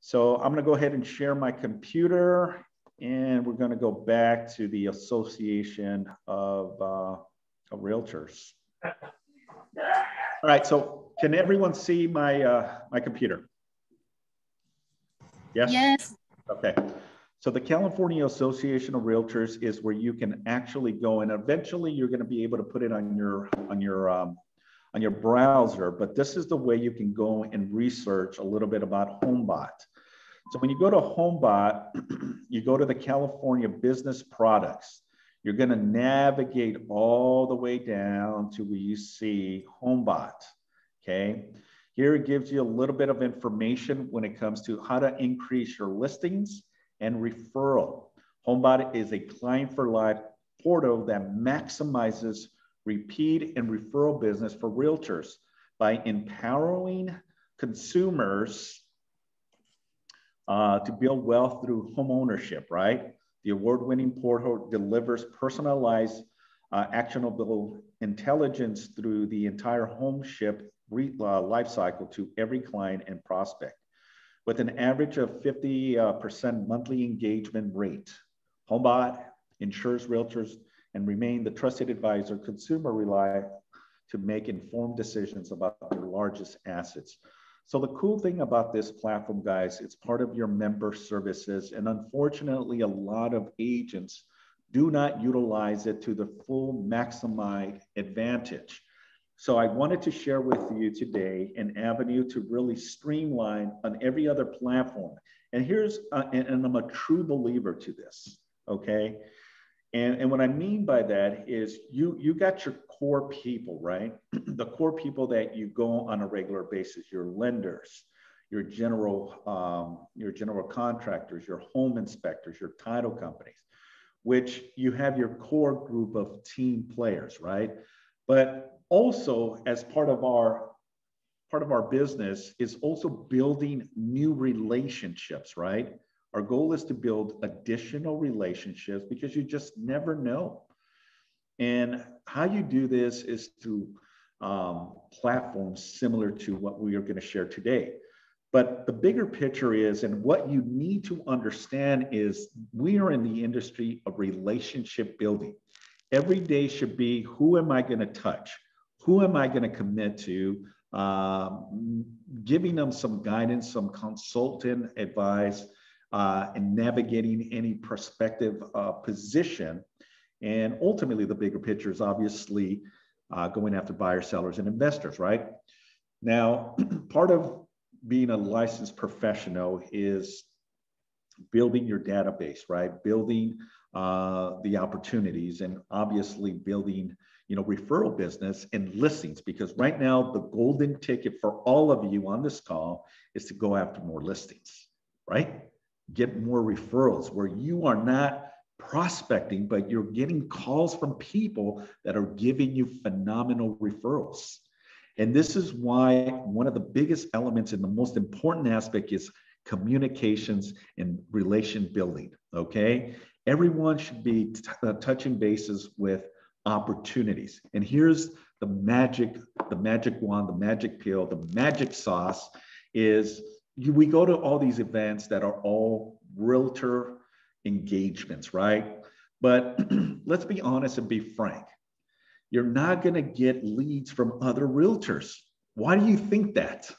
So I'm going to go ahead and share my computer, and we're going to go back to the Association of Realtors. All right, so can everyone see my, my computer? Yes? Yes. Okay. So the California Association of Realtors is where you can actually go, and eventually you're going to be able to put it on your browser. But this is the way you can go and research a little bit about Hombot. So when you go to Homebot, you go to the California Business Products. You're going to navigate all the way down to where you see Hombot. Okay. Here it gives you a little bit of information when it comes to how to increase your listings and referral. Hombot is a client for life portal that maximizes repeat and referral business for realtors by empowering consumers to build wealth through home ownership, right? The award-winning portal delivers personalized, actionable intelligence through the entire homeship life cycle to every client and prospect. With an average of 50% monthly engagement rate, Hombot ensures realtors and remain the trusted advisor consumer rely to make informed decisions about their largest assets. So the cool thing about this platform, guys, it's part of your member services. And unfortunately, a lot of agents do not utilize it to the full maximized advantage. So I wanted to share with you today an avenue to really streamline on every other platform. And here's, and I'm a true believer to this, okay? And what I mean by that is you got your core people, right? The core people that you go on a regular basis, your lenders, your general contractors, your home inspectors, your title companies, which you have your core group of team players, right? But also as part of our business is also building new relationships, right? Our goal is to build additional relationships because you just never know. And how you do this is through platforms similar to what we are going to share today. But the bigger picture is, and what you need to understand is, we are in the industry of relationship building. Every day should be, who am I going to touch? Who am I going to commit to? Giving them some guidance, some consultant advice, and navigating any prospective position. And ultimately, the bigger picture is obviously going after buyers, sellers, and investors, right? Now, part of being a licensed professional is building your database, right? Building the opportunities, and obviously building, referral business and listings, because right now the golden ticket for all of you on this call is to go after more listings, right? Get more referrals where you are not prospecting, but you're getting calls from people that are giving you phenomenal referrals. And this is why one of the biggest elements and the most important aspect is communications and relation building, okay? Everyone should be touching bases with opportunities. And here's the magic wand, the magic pill, the magic sauce is we go to all these events that are all realtor engagements, right? But let's be honest and be frank. You're not going to get leads from other realtors. Why do you think that?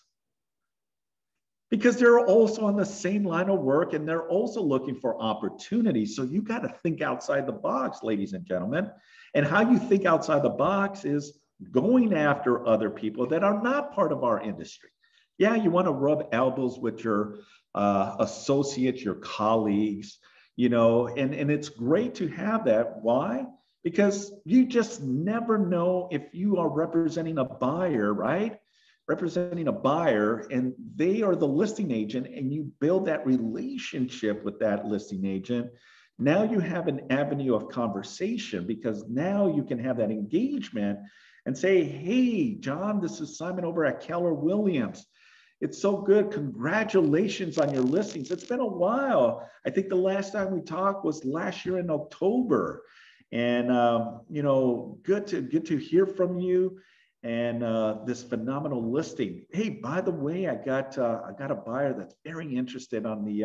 Because they're also on the same line of work and they're also looking for opportunities. So you got to think outside the box, ladies and gentlemen. And how you think outside the box is going after other people that are not part of our industry. Yeah, you want to rub elbows with your associates, your colleagues, and it's great to have that. Why? Because you just never know if you are representing a buyer, right? Representing a buyer, and they are the listing agent, and you build that relationship with that listing agent. Now you have an avenue of conversation, because now you can have that engagement and say, hey, John, this is Simon over at Keller Williams. It's so good. Congratulations on your listings. It's been a while. I think the last time we talked was last year in October. And, good to hear from you. and this phenomenal listing. Hey, by the way, I got a buyer that's very interested on the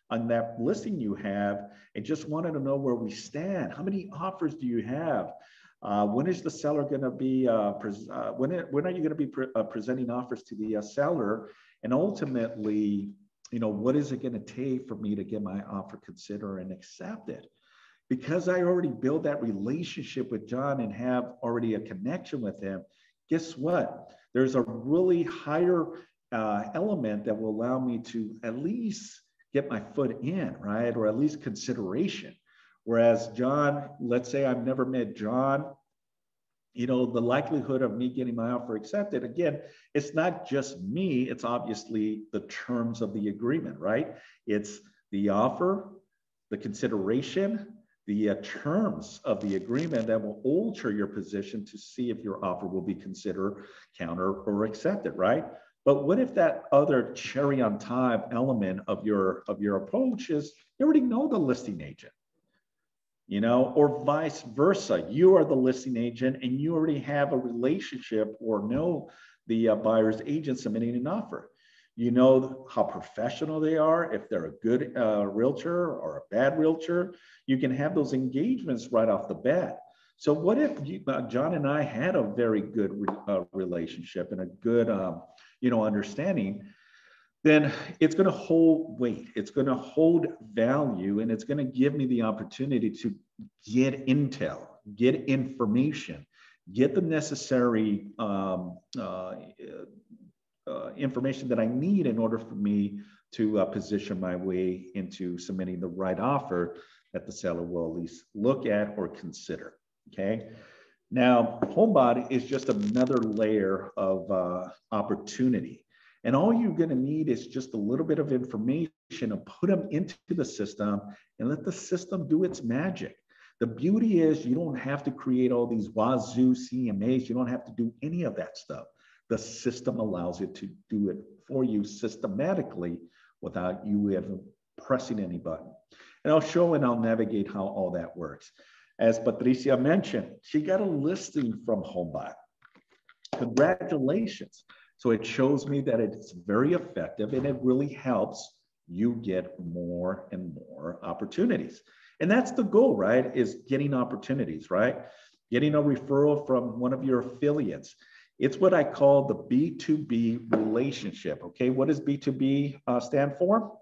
on that listing you have, and just wanted to know where we stand. How many offers do you have? When is the seller going to be? When are you going to be presenting offers to the seller? And ultimately, you know, what is it going to take for me to get my offer considered and accepted? Because I already built that relationship with John and have already a connection with him. Guess what? There's a really higher element that will allow me to at least get my foot in, right? Or at least consideration. Whereas John, let's say I've never met John, you know, the likelihood of me getting my offer accepted, again, it's not just me, it's obviously the terms of the agreement, right? It's the offer, the consideration, the terms of the agreement that will alter your position to see if your offer will be considered, counter, or accepted, right? But what if that other cherry on top element of your approach is you already know the listing agent, you know, or vice versa. You are the listing agent and you already have a relationship or know the buyer's agent submitting an offer. You know how professional they are, if they're a good realtor or a bad realtor. You can have those engagements right off the bat. So what if John and I had a very good relationship and a good you know, understanding? Then it's going to hold weight, it's going to hold value, and it's going to give me the opportunity to get intel, get information, get the necessary information that I need in order for me to position my way into submitting the right offer that the seller will at least look at or consider. Okay. Now, Homebot is just another layer of opportunity. And all you're going to need is just a little bit of information and put them into the system and let the system do its magic. The beauty is you don't have to create all these wazoo CMAs. You don't have to do any of that stuff. The system allows it to do it for you systematically without you ever pressing any button. And I'll show and I'll navigate how all that works. As Patricia mentioned, she got a listing from Hombot. Congratulations. So it shows me that it's very effective and it really helps you get more and more opportunities. And that's the goal, right? Is getting opportunities, right? Getting a referral from one of your affiliates. It's what I call the B2B relationship. Okay, what does B2B stand for?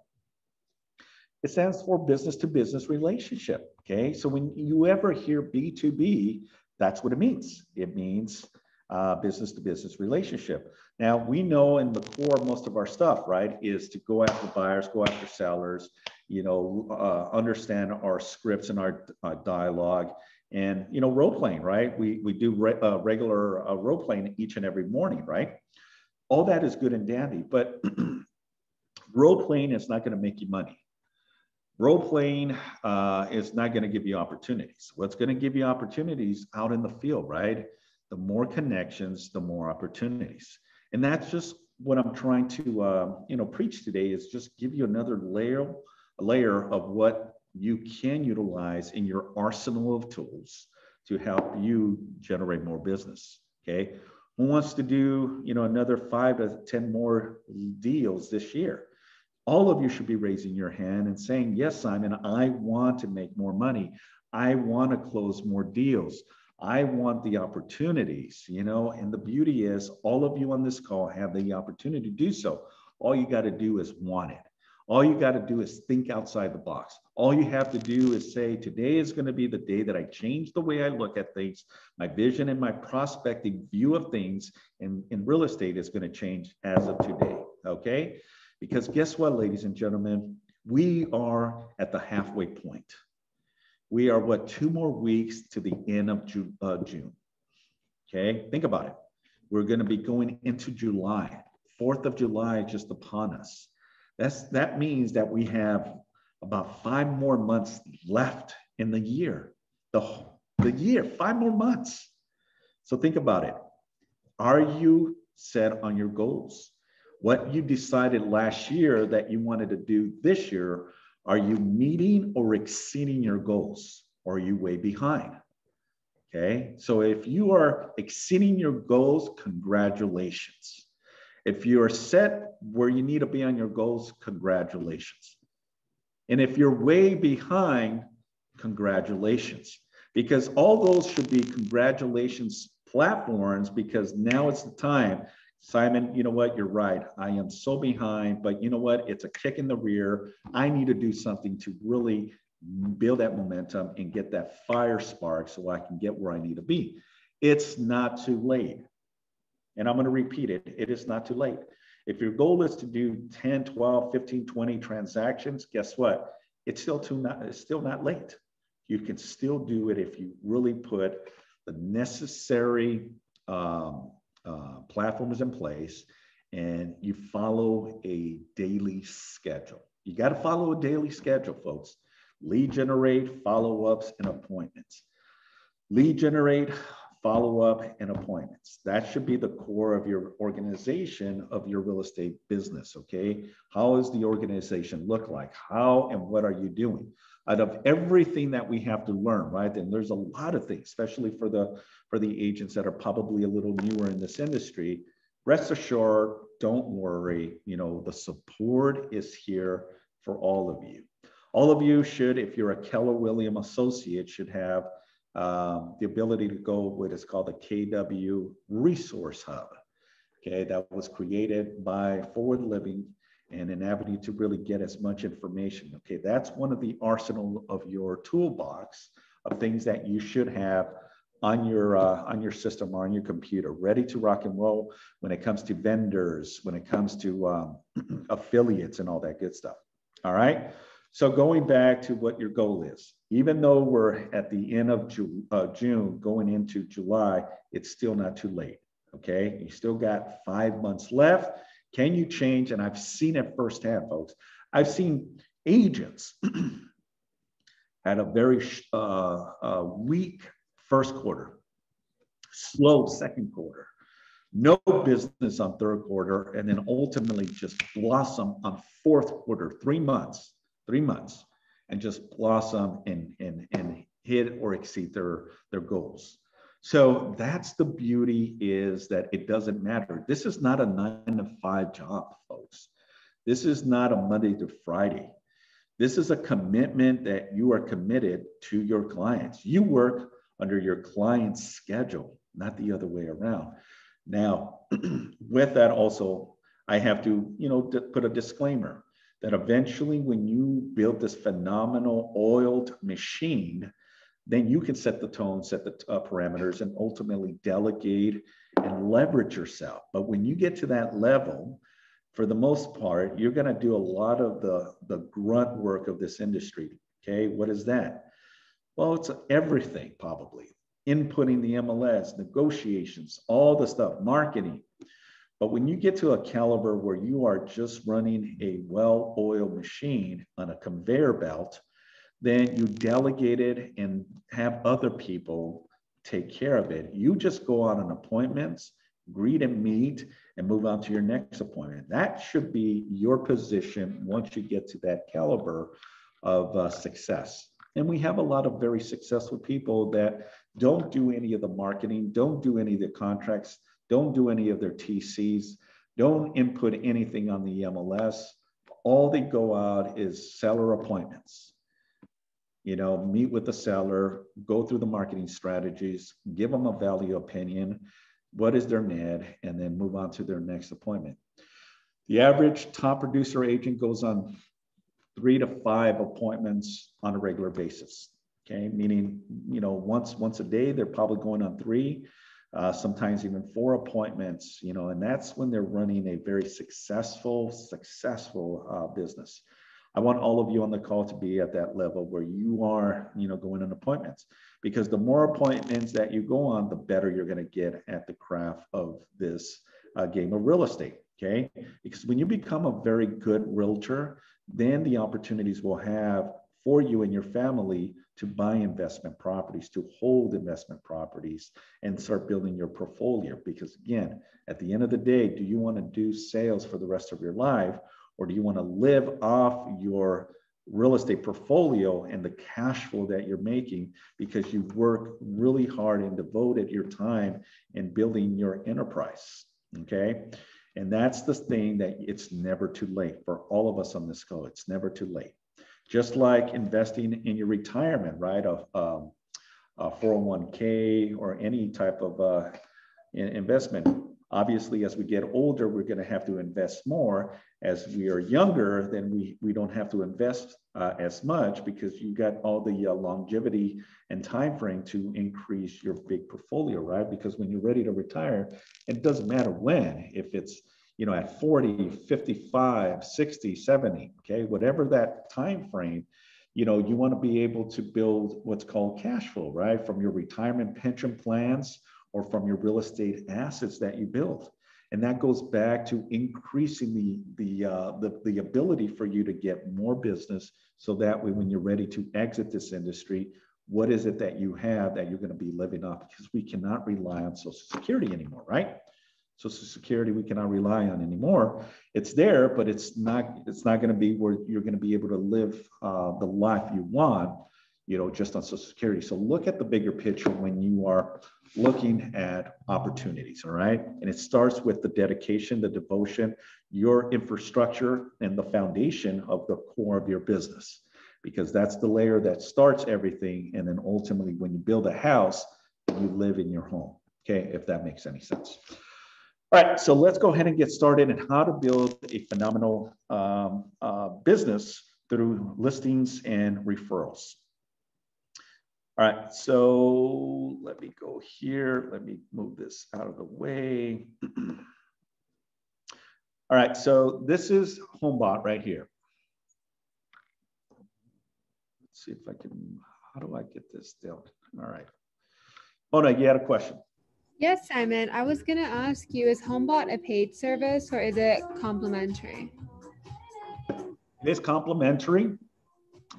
It stands for business to business relationship. Okay, so when you ever hear B2B, that's what it means. It means business to business relationship. Now, we know in the core of most of our stuff, right, is to go after buyers, go after sellers, you know, understand our scripts and our dialogue, and, you know, role playing, right? We do regular role playing each and every morning, right? All that is good and dandy, but role playing is not going to make you money. Role playing is not going to give you opportunities. What's going to give you opportunities out in the field, right? The more connections, the more opportunities. And that's just what I'm trying to, you know, preach today, is just give you another layer of what you can utilize in your arsenal of tools to help you generate more business. Okay. Who wants to do, you know, another 5 to 10 more deals this year? All of you should be raising your hand and saying, yes, Simon, I want to make more money. I want to close more deals. I want the opportunities, you know, and the beauty is all of you on this call have the opportunity to do so. All you got to do is want it. All you got to do is think outside the box. All you have to do is say, today is going to be the day that I change the way I look at things. My vision and my prospecting view of things in real estate is going to change as of today. Okay. Because guess what, ladies and gentlemen, we are at the halfway point. We are, what, 2 more weeks to the end of June. Okay, think about it. We're going to be going into July. 4th of July just upon us. That means that we have about 5 more months left in the year. The year, 5 more months. So think about it. Are you set on your goals? What you decided last year that you wanted to do this year, are you meeting or exceeding your goals? Or are you way behind? Okay, so if you are exceeding your goals, congratulations. If you are set where you need to be on your goals, congratulations. And if you're way behind, congratulations. Because all those should be congratulations platforms, because now it's the time. Simon, you know what? You're right. I am so behind, but you know what? It's a kick in the rear. I need to do something to really build that momentum and get that fire spark so I can get where I need to be. It's not too late. And I'm going to repeat it. It is not too late. If your goal is to do 10, 12, 15, 20 transactions, guess what? It's still not late. You can still do it if you really put the necessary platforms in place and you follow a daily schedule. You got to follow a daily schedule, folks. Lead generate, follow-ups, and appointments. Lead generate, follow-up, and appointments. That should be the core of your organization of your real estate business, okay? How does the organization look like? How and what are you doing? Out of everything that we have to learn, right? And there's a lot of things, especially for the agents that are probably a little newer in this industry. Rest assured, don't worry, you know, the support is here for all of you. All of you should, if you're a Keller Williams associate, should have the ability to go what is called the KW Resource Hub. Okay, that was created by Forward Living and an avenue to really get as much information. Okay, that's one of the arsenal of your toolbox of things that you should have on your system or on your computer, ready to rock and roll when it comes to vendors, when it comes to affiliates and all that good stuff. All right. So going back to what your goal is, even though we're at the end of June, going into July, it's still not too late, okay? You still got 5 months left. Can you change? And I've seen it firsthand, folks. I've seen agents had a very weak first quarter, slow second quarter, no business on third quarter, and then ultimately just blossom on fourth quarter, 3 months, and just blossom and hit or exceed their goals. So that's the beauty, is that it doesn't matter. This is not a 9-to-5 job, folks. This is not a Monday to Friday. This is a commitment that you are committed to your clients. You work under your client's schedule, not the other way around. Now, with that also, I have to, put a disclaimer that eventually when you build this phenomenal oiled machine, then you can set the tone, set the parameters, and ultimately delegate and leverage yourself. But when you get to that level, for the most part, you're going to do a lot of the grunt work of this industry. Okay, what is that? Well, it's everything, probably. Inputting the MLS, negotiations, all the stuff, marketing. But when you get to a caliber where you are just running a well-oiled machine on a conveyor belt, then you delegate it and have other people take care of it. You just go out on appointments, greet and meet, and move on to your next appointment. That should be your position once you get to that caliber of success. And we have a lot of very successful people that don't do any of the marketing, don't do any of the contracts, don't do any of their TCs, don't input anything on the MLS. All they go out is seller appointments. Meet with the seller, go through the marketing strategies, give them a value opinion, what is their need, and then move on to their next appointment. The average top producer agent goes on 3 to 5 appointments on a regular basis. Okay, meaning, once a day, they're probably going on 3, sometimes even 4 appointments, and that's when they're running a very successful business. I want all of you on the call to be at that level where you are, going on appointments, because the more appointments that you go on, the better you're going to get at the craft of this game of real estate. Okay, because when you become a very good realtor, then the opportunities will have for you and your family to buy investment properties, to hold investment properties, and start building your portfolio. Because again, at the end of the day, do you want to do sales for the rest of your life, or do you want to live off your real estate portfolio and the cash flow that you're making because you work really hard and devoted your time in building your enterprise. Okay. And that's the thing, that it's never too late for all of us on this call. It's never too late. Just like investing in your retirement, right? A 401k or any type of investment. Obviously, as we get older, we're going to have to invest more. As we are younger, then we don't have to invest as much because you got all the longevity and time frame to increase your big portfolio, right? Because when you're ready to retire, it doesn't matter when, if it's, you know, at 40, 55, 60, 70, okay, whatever that time frame, you know, you want to be able to build what's called cash flow, right? From your retirement pension plans or from your real estate assets that you build. And that goes back to increasing the ability for you to get more business. So that way, when you're ready to exit this industry, what is it that you have that you're going to be living off? Because we cannot rely on Social Security anymore, right? Social Security, we cannot rely on anymore. It's there, but it's not going to be where you're going to be able to live the life you want, you know, just on Social Security. So look at the bigger picture when you are looking at opportunities, all right? And it starts with the dedication, the devotion, your infrastructure, and the foundation of the core of your business, because that's the layer that starts everything. And then ultimately, when you build a house, you live in your home, okay? If that makes any sense. All right, so let's go ahead and get started on how to build a phenomenal business through listings and referrals. All right, so let me go here. Let me move this out of the way. All right, so this is Homebot right here. Let's see if I can, how do I get this down? All right. Mona, you had a question. Yes, Simon. I was going to ask you, is Homebot a paid service or is it complimentary? It is complimentary,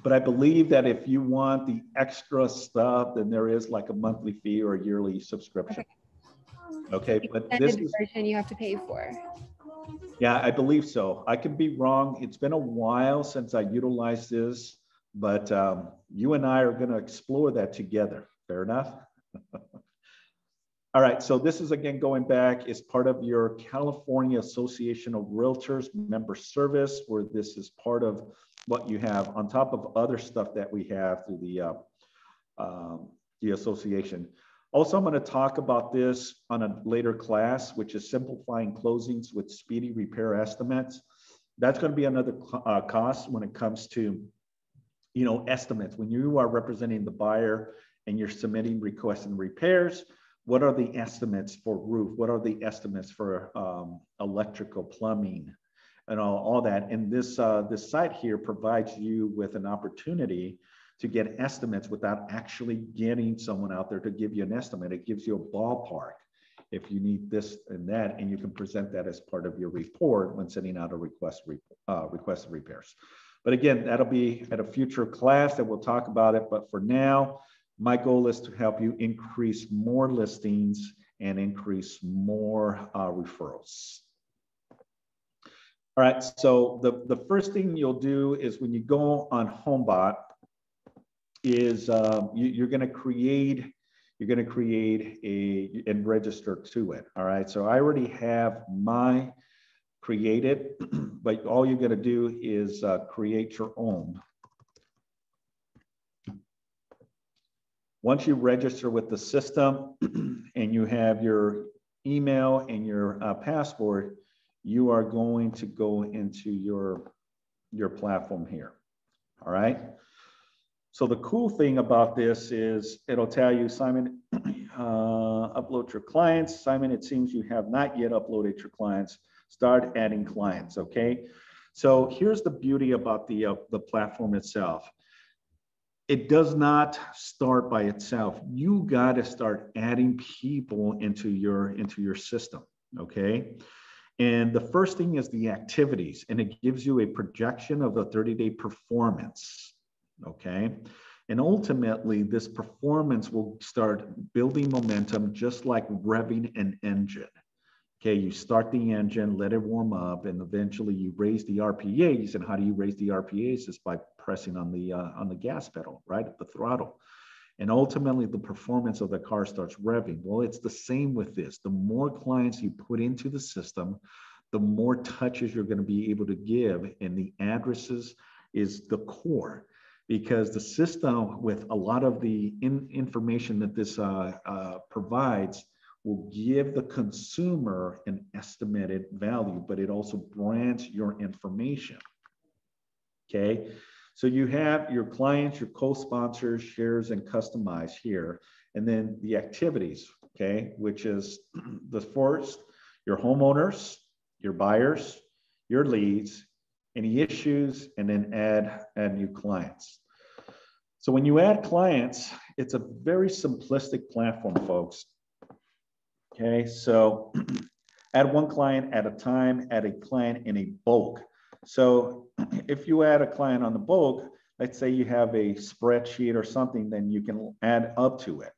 but I believe that if you want the extra stuff, then there is like a monthly fee or a yearly subscription. Okay, but this is version you have to pay for. Yeah, I believe so. I could be wrong. It's been a while since I utilized this, but you and I are going to explore that together. Fair enough? All right, so this is, again, going back, is part of your California Association of Realtors member service, where this is part of what you have on top of other stuff that we have through the association. Also, I'm going to talk about this on a later class, which is simplifying closings with speedy repair estimates. That's going to be another cost when it comes to, you know, estimates. When you are representing the buyer and you're submitting requests and repairs, what are the estimates for roof? What are the estimates for electrical, plumbing, and all that? And this site here provides you with an opportunity to get estimates without actually getting someone out there to give you an estimate. It gives you a ballpark if you need this and that, and you can present that as part of your report when sending out a request of repairs. But again, that'll be at a future class that we'll talk about it. But for now, my goal is to help you increase more listings and increase more referrals. All right, so the first thing you'll do is when you go on Homebot is you're going to create and register to it. All right, so I already have my created, but all you're going to do is create your own. Once you register with the system and you have your email and your password, you are going to go into your platform here. All right. So the cool thing about this is it'll tell you, Simon, upload your clients. Simon, it seems you have not yet uploaded your clients. Start adding clients. Okay. So here's the beauty about the platform itself. It does not start by itself. You got to start adding people into your system, okay? And the first thing is the activities, and it gives you a projection of the 30-day performance, okay? And ultimately, this performance will start building momentum just like revving an engine, Okay, you start the engine, let it warm up, and eventually you raise the RPAs. And how do you raise the RPAs? Is by pressing on the gas pedal, right, the throttle. And ultimately, the performance of the car starts revving. Well, it's the same with this. The more clients you put into the system, the more touches you're going to be able to give. And the addresses is the core, because the system, with a lot of the information that this provides, will give the consumer an estimated value, but it also brands your information. Okay. So you have your clients, your co-sponsors, shares, and customize here. And then the activities, okay, which is the first, your homeowners, your buyers, your leads, any issues, and then add new clients. So when you add clients, it's a very simplistic platform, folks. Okay, so add one client at a time, add a client in a bulk. So if you add a client on the bulk, let's say you have a spreadsheet or something, then you can add up to it.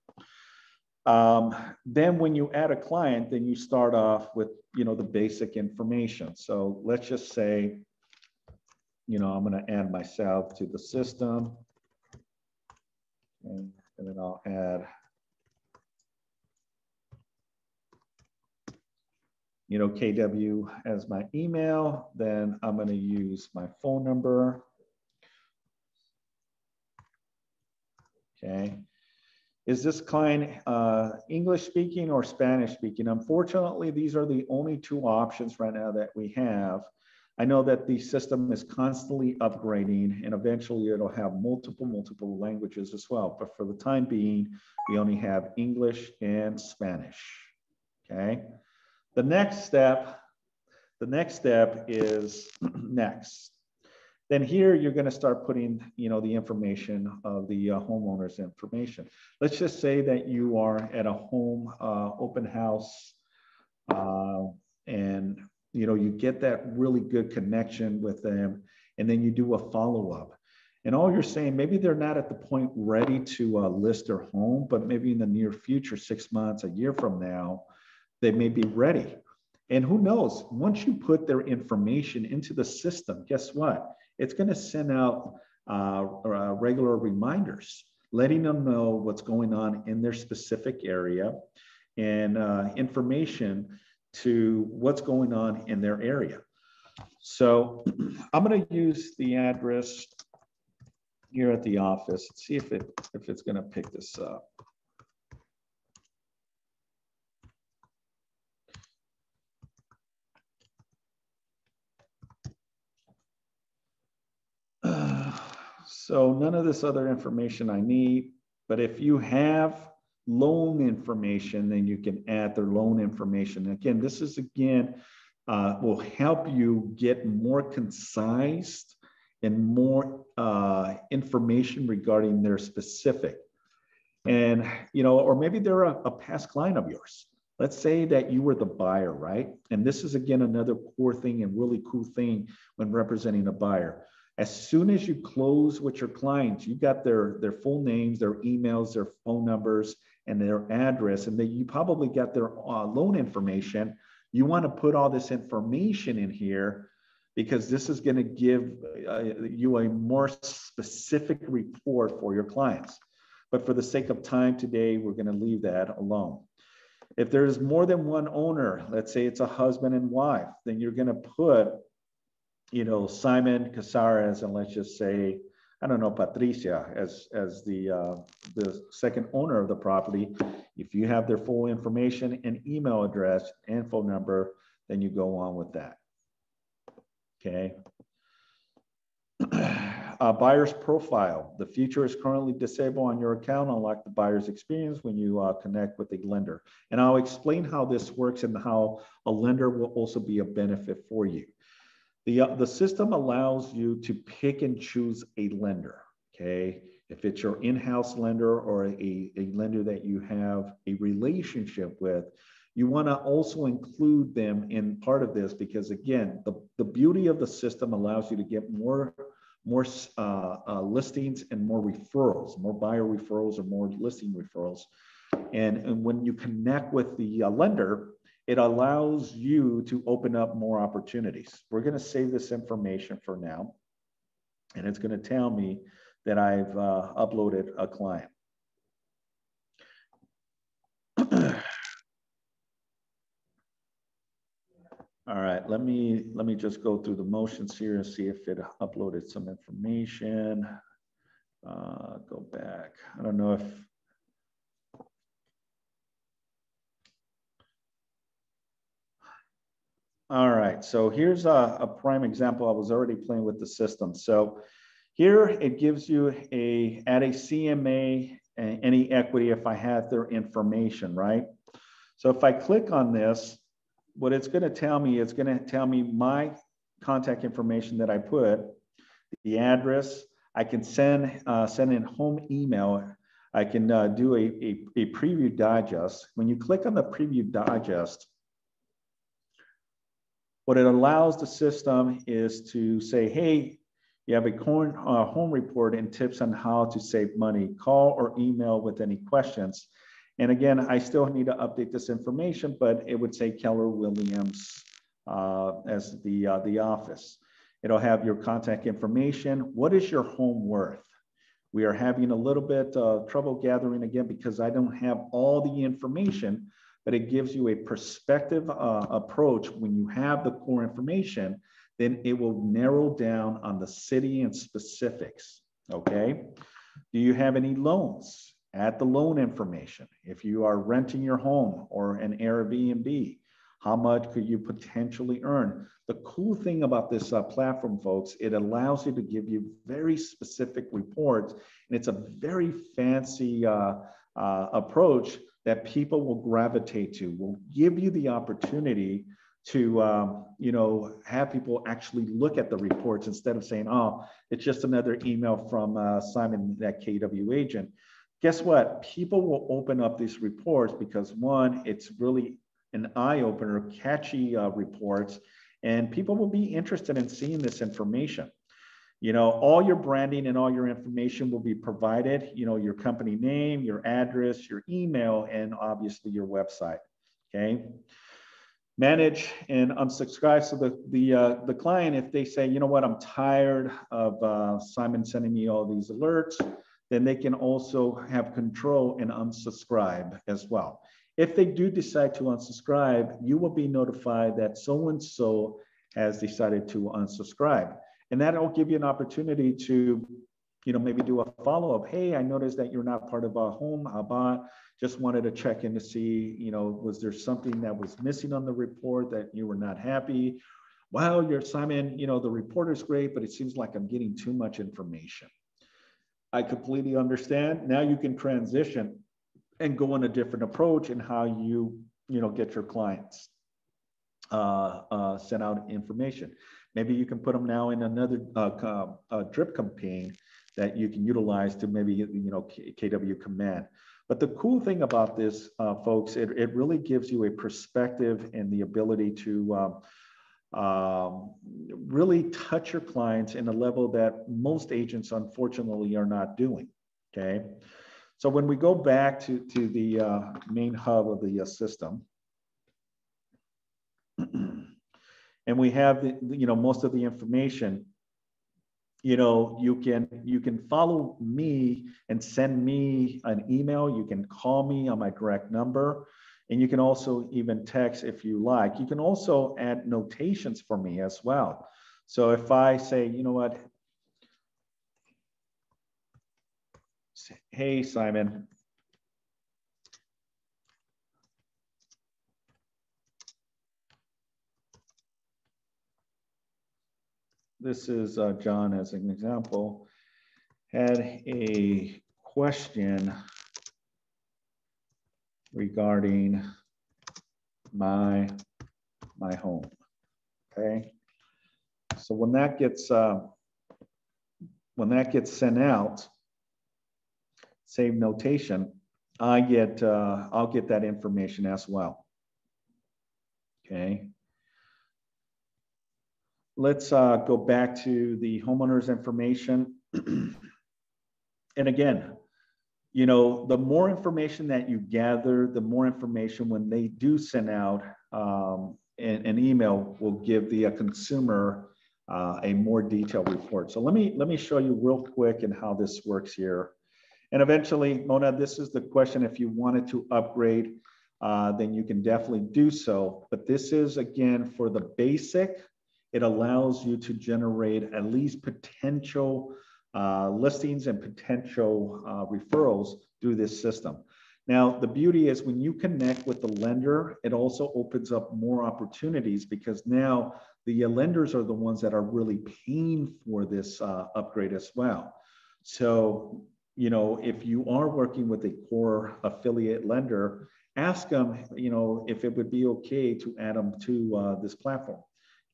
Then when you add a client, then you start off with, the basic information. So let's just say, I'm going to add myself to the system. And then I'll add, KW as my email. Then I'm going to use my phone number. Okay. Is this client English speaking or Spanish speaking? Unfortunately, these are the only two options right now that we have. I know that the system is constantly upgrading, and eventually it'll have multiple languages as well. But for the time being, we only have English and Spanish. Okay. The next step is next. Then here you're going to start putting, the information of the homeowner's information. Let's just say that you are at a home open house, and you get that really good connection with them, and then you do a follow-up. And all you're saying, maybe they're not at the point ready to list their home, but maybe in the near future, 6 months, a year from now, they may be ready. And who knows, once you put their information into the system, guess what? It's going to send out regular reminders, letting them know what's going on in their specific area, and information to what's going on in their area. So I'm going to use the address here at the office, see if it's going to pick this up. So none of this other information I need, but if you have loan information, then you can add their loan information. Again, this is will help you get more concise and more information regarding their specific. And, or maybe they're a past client of yours. Let's say that you were the buyer, right? And this is, again, another core thing and really cool thing when representing a buyer. As soon as you close with your clients, you got their full names, their emails, their phone numbers, and their address, and then you probably got their loan information. You want to put all this information in here because this is going to give you a more specific report for your clients. But for the sake of time today, we're going to leave that alone. If there's more than one owner, let's say it's a husband and wife, then you're going to put, Simon Casares, and let's just say, I don't know, Patricia as the second owner of the property. If you have their full information and email address and phone number, then you go on with that. Okay. Buyer's profile. The feature is currently disabled on your account. Unlock the buyer's experience when you connect with a lender. And I'll explain how this works and how a lender will also be a benefit for you. The system allows you to pick and choose a lender, okay? If it's your in-house lender or a lender that you have a relationship with, you want to also include them in part of this because, again, the beauty of the system allows you to get more listings and more referrals, more buyer referrals or more listing referrals. And when you connect with the lender, it allows you to open up more opportunities. We're going to save this information for now, and it's going to tell me that I've uploaded a client. All right, let me just go through the motions here and see if it uploaded some information. Go back. I don't know if. All right, so here's a prime example. I was already playing with the system. So here it gives you add a CMA, any equity if I had their information, right? So if I click on this, what it's going to tell me, it's going to tell me my contact information that I put, the address. I can send in home email. I can do a preview digest. When you click on the preview digest, what it allows the system is to say, hey, you have a home report and tips on how to save money. Call or email with any questions. And again, I still need to update this information, but it would say Keller Williams as the office. It'll have your contact information. What is your home worth? We are having a little bit of trouble gathering again because I don't have all the information, but it gives you a perspective approach. When you have the core information, then it will narrow down on the city and specifics, okay? Do you have any loans? Add the loan information. If you are renting your home or an Airbnb, how much could you potentially earn? The cool thing about this platform, folks, it allows you to give you very specific reports, and it's a very fancy approach that people will gravitate to, will give you the opportunity to have people actually look at the reports instead of saying, oh, it's just another email from Simon, that KW agent. Guess what? People will open up these reports because one, it's really an eye-opener, catchy reports, and people will be interested in seeing this information. You know, all your branding and all your information will be provided, you know, your company name, your address, your email, and obviously your website, okay? Manage and unsubscribe. So the client, if they say, you know what, I'm tired of Simon sending me all these alerts, then they can also have control and unsubscribe as well. If they do decide to unsubscribe, you will be notified that so-and-so has decided to unsubscribe. And that'll give you an opportunity to, you know, maybe do a follow-up. Hey, I noticed that you're not part of Hombot. Just wanted to check in to see, you know, was there something that was missing on the report that you were not happy? Well, you're Simon, you know, the report is great, but it seems like I'm getting too much information. I completely understand. Now you can transition and go on a different approach in how you get your clients send out information. Maybe you can put them now in another drip campaign that you can utilize to maybe, you know, KW command. But the cool thing about this, folks, it really gives you a perspective and the ability to really touch your clients in a level that most agents unfortunately are not doing, okay? So when we go back to the main hub of the system, and we have most of the information, you know, you can follow me and send me an email. You can call me on my direct number, and you can also even text if you like. You can also add notations for me as well. So if I say, you know what, hey, Simon, this is John as an example, had a question regarding my home, okay? So when that gets sent out, save notation, I'll get that information as well, okay? Let's go back to the homeowner's information. And again, you know, the more information that you gather, the more information when they do send out an email will give the consumer a more detailed report. So let me show you real quick and how this works here. And eventually, Mona, this is the question. If you wanted to upgrade, then you can definitely do so. But this is, again, for the basic. It allows you to generate at least potential listings and potential referrals through this system. Now, the beauty is when you connect with the lender, it also opens up more opportunities because now the lenders are the ones that are really paying for this upgrade as well. So, you know, if you are working with a core affiliate lender, ask them, you know, if it would be okay to add them to this platform.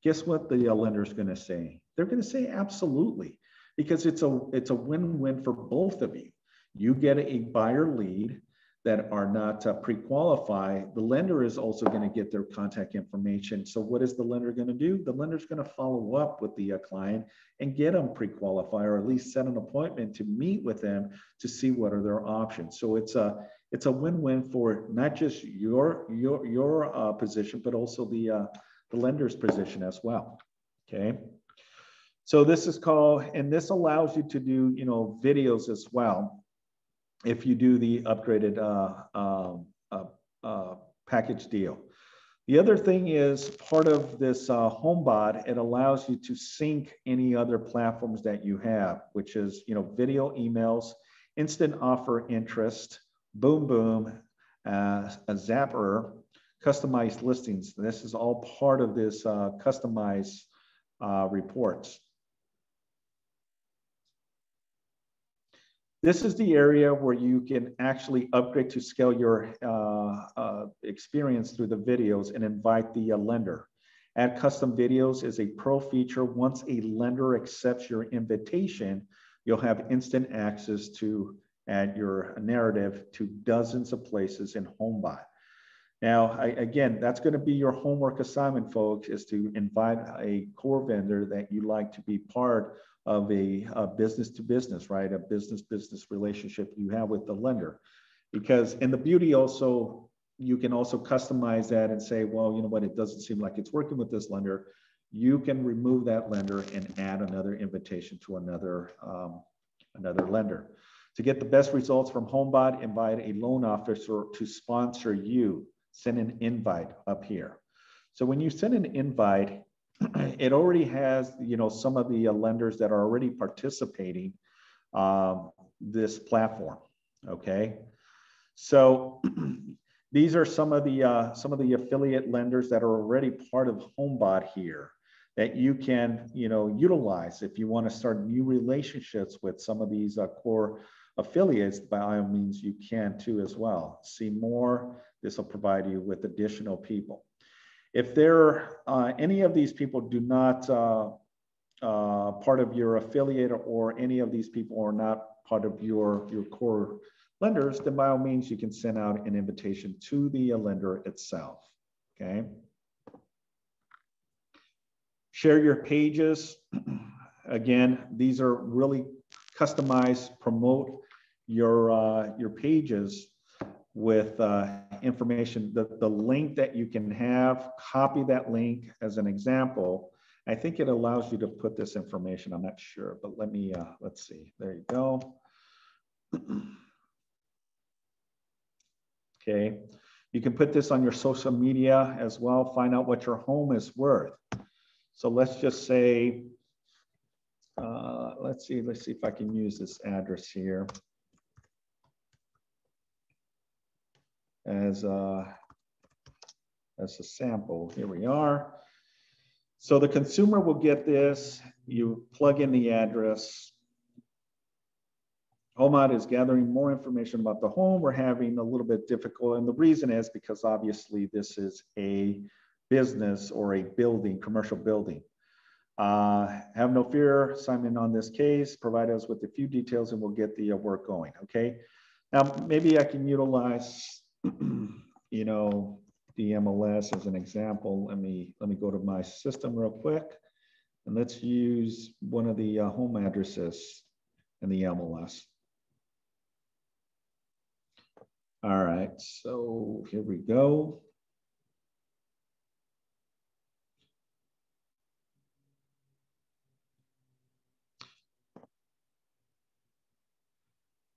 Guess what the lender is going to say? They're going to say absolutely, because it's a win-win for both of you. You get a buyer lead that are not pre-qualified. The lender is also going to get their contact information. So what is the lender going to do? The lender is going to follow up with the client and get them pre-qualified, or at least set an appointment to meet with them to see what are their options. So it's a win-win for not just your position, but also the lender's position as well. Okay. So this is called, and this allows you to do, you know, videos as well. If you do the upgraded package deal. The other thing is part of this Homebot, it allows you to sync any other platforms that you have, which is, you know, video, emails, instant offer interest, boom, boom, a zapper, customized listings. This is all part of this customized reports. This is the area where you can actually upgrade to scale your experience through the videos and invite the lender. Add custom videos is a pro feature. Once a lender accepts your invitation, you'll have instant access to add your narrative to dozens of places in Homebot. Now, again, that's going to be your homework assignment, folks, is to invite a core vendor that you like to be part of a business to business, right? A business relationship you have with the lender. Because, and the beauty also, you can also customize that and say, well, you know what, it doesn't seem like it's working with this lender. You can remove that lender and add another invitation to another lender. To get the best results from Homebot, invite a loan officer to sponsor you. Send an invite up here. So when you send an invite, it already has, you know, some of the lenders that are already participating this platform. Okay, so these are some of the affiliate lenders that are already part of Homebot here that you can, you know, utilize if you want to start new relationships with some of these core affiliates. By all means, you can too as well. See more. This will provide you with additional people. If there any of these people do not part of your affiliate, or any of these people are not part of your core lenders, then by all means you can send out an invitation to the lender itself. Okay. Share your pages. Again, these are really customized. Promote your pages with information. The link that you can have, copy that link as an example. I think it allows you to put this information. I'm not sure, but let me, let's see. There you go. Okay. You can put this on your social media as well. Find out what your home is worth. So let's just say, let's see if I can use this address here as a sample. Here we are. So the consumer will get this. You plug in the address. Hombot is gathering more information about the home. We're having a little bit difficult, and the reason is because obviously this is a business or a building, commercial building. Have no fear, sign in on this case, provide us with a few details and we'll get the work going, okay? Now, maybe I can utilize, you know, the MLS as an example. Let me go to my system real quick, and let's use one of the home addresses in the MLS. All right, so here we go.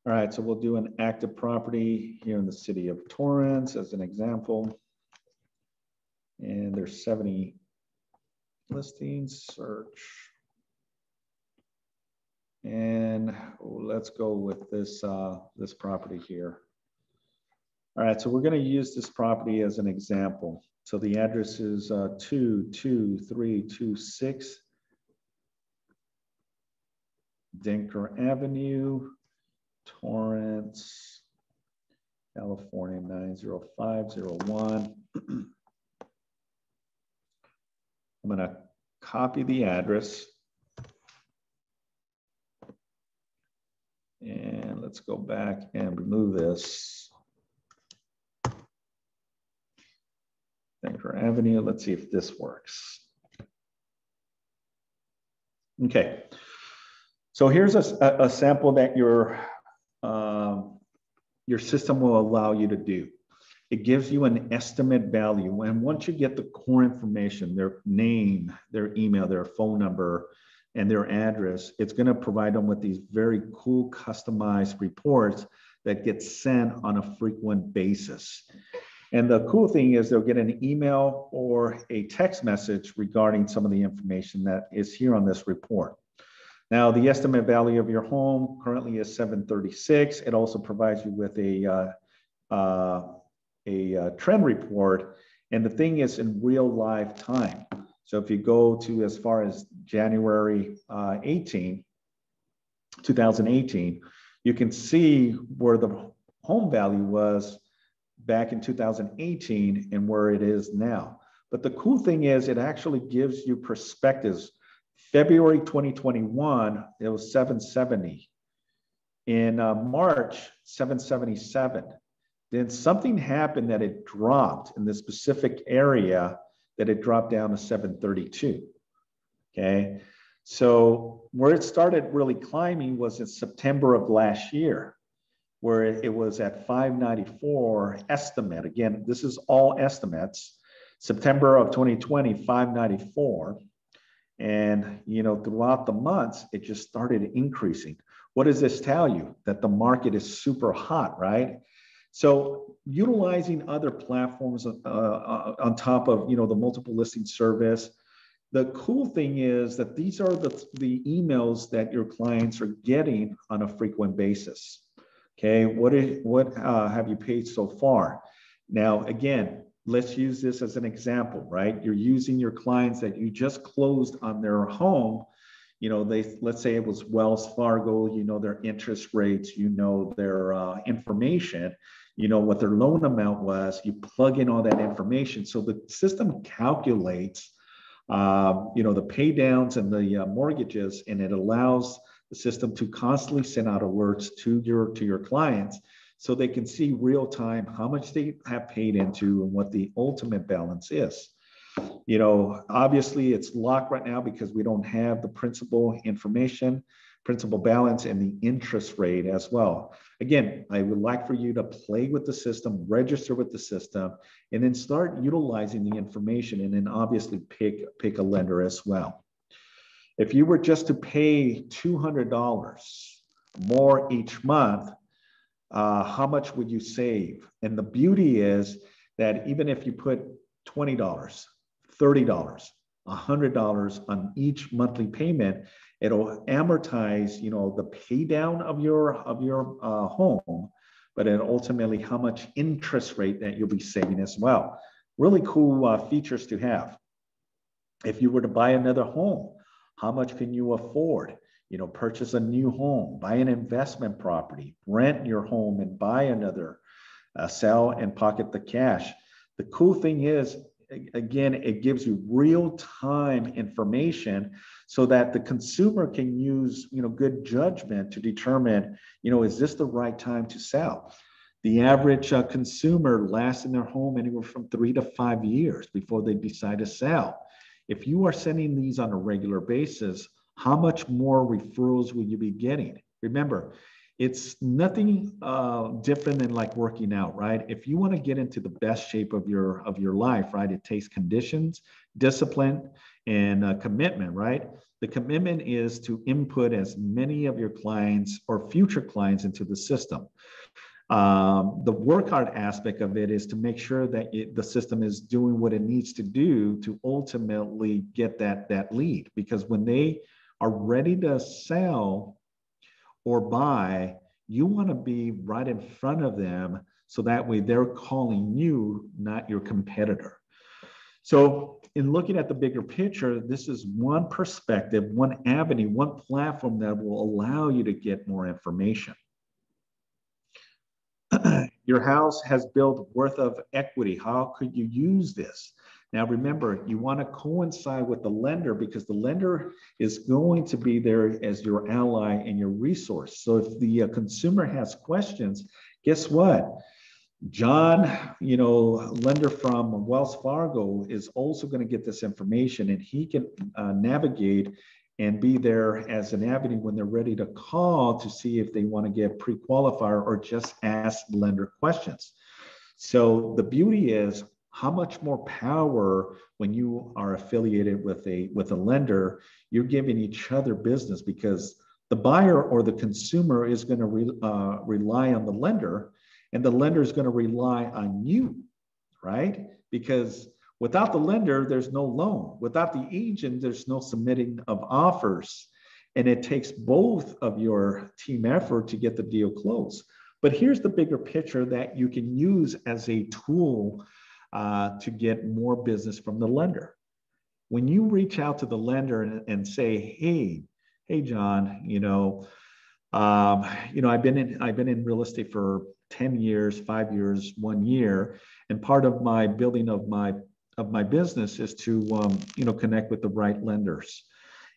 All right, so we'll do an active property here in the city of Torrance as an example. And there's 70 listings, search. And let's go with this, this property here. All right, so we're going to use this property as an example. So the address is 22326 Denker Avenue, Torrance, California 90501. I'm going to copy the address. And let's go back and remove this. Denker Avenue. Let's see if this works. Okay. So here's a sample that your system will allow you to do. It gives you an estimate value. And once you get the core information, their name, their email, their phone number, and their address, it's going to provide them with these very cool customized reports that get sent on a frequent basis. And the cool thing is they'll get an email or a text message regarding some of the information that is here on this report. Now, the estimate value of your home currently is $736. It also provides you with a trend report. And the thing is in real live time. So if you go to as far as January 2018, you can see where the home value was back in 2018 and where it is now. But the cool thing is it actually gives you perspectives. February 2021, it was 770. In March, 777. Then something happened that it dropped in this specific area, that it dropped down to 732. Okay. So where it started really climbing was in September of last year, where it was at 594 estimate. Again, this is all estimates. September of 2020, 594. And, you know, throughout the months, it just started increasing. What does this tell you? That the market is super hot, right? So utilizing other platforms on top of, you know, the multiple listing service. The cool thing is that these are the emails that your clients are getting on a frequent basis. Okay, what have you paid so far? Now, again, let's use this as an example, right? You're using your clients that you just closed on their home. You know, let's say it was Wells Fargo, you know, their interest rates, you know, their information, you know, what their loan amount was, you plug in all that information. So the system calculates, you know, the pay downs and the mortgages, and it allows the system to constantly send out alerts to your clients so they can see real time how much they have paid into and what the ultimate balance is. You know, obviously it's locked right now because we don't have the principal information, principal balance, and the interest rate as well. Again, I would like for you to play with the system, register with the system, and then start utilizing the information, and then obviously pick a lender as well. If you were just to pay $200 more each month, how much would you save? And the beauty is that even if you put $20, $30, $100 on each monthly payment, it'll amortize, you know, the pay down of your home, but then ultimately how much interest rate that you'll be saving as well. Really cool features to have. If you were to buy another home, how much can you afford? You know, purchase a new home, buy an investment property, rent your home and buy another, sell and pocket the cash. The cool thing is, again, it gives you real-time information so that the consumer can use, you know, good judgment to determine, you know, is this the right time to sell? The average consumer lasts in their home anywhere from 3 to 5 years before they decide to sell. If you are sending these on a regular basis, how much more referrals will you be getting? Remember, it's nothing different than like working out, right? If you want to get into the best shape of your life, right, it takes conditions, discipline, and commitment, right? The commitment is to input as many of your clients or future clients into the system. The work hard aspect of it is to make sure that the system is doing what it needs to do to ultimately get that lead. Because when they are ready to sell or buy, you want to be right in front of them so that way they're calling you, not your competitor. So in looking at the bigger picture, this is one perspective, one avenue, one platform that will allow you to get more information. Your house has built worth of equity. How could you use this? Now, remember, you want to coincide with the lender because the lender is going to be there as your ally and your resource. So if the consumer has questions, guess what? John, lender from Wells Fargo is also going to get this information, and he can navigate and be there as an avenue when they're ready to call to see if they want to get pre-qualifier or just ask lender questions. So the beauty is how much more power when you are affiliated with a lender, you're giving each other business because the buyer or the consumer is going to rely on the lender, and the lender is going to rely on you, right? Because without the lender, there's no loan. Without the agent, there's no submitting of offers. And it takes both of your team effort to get the deal closed. But here's the bigger picture that you can use as a tool to get more business from the lender. When you reach out to the lender and say, hey, John, I've been in real estate for 10 years, 5 years, 1 year, and part of my building of my business is to connect with the right lenders.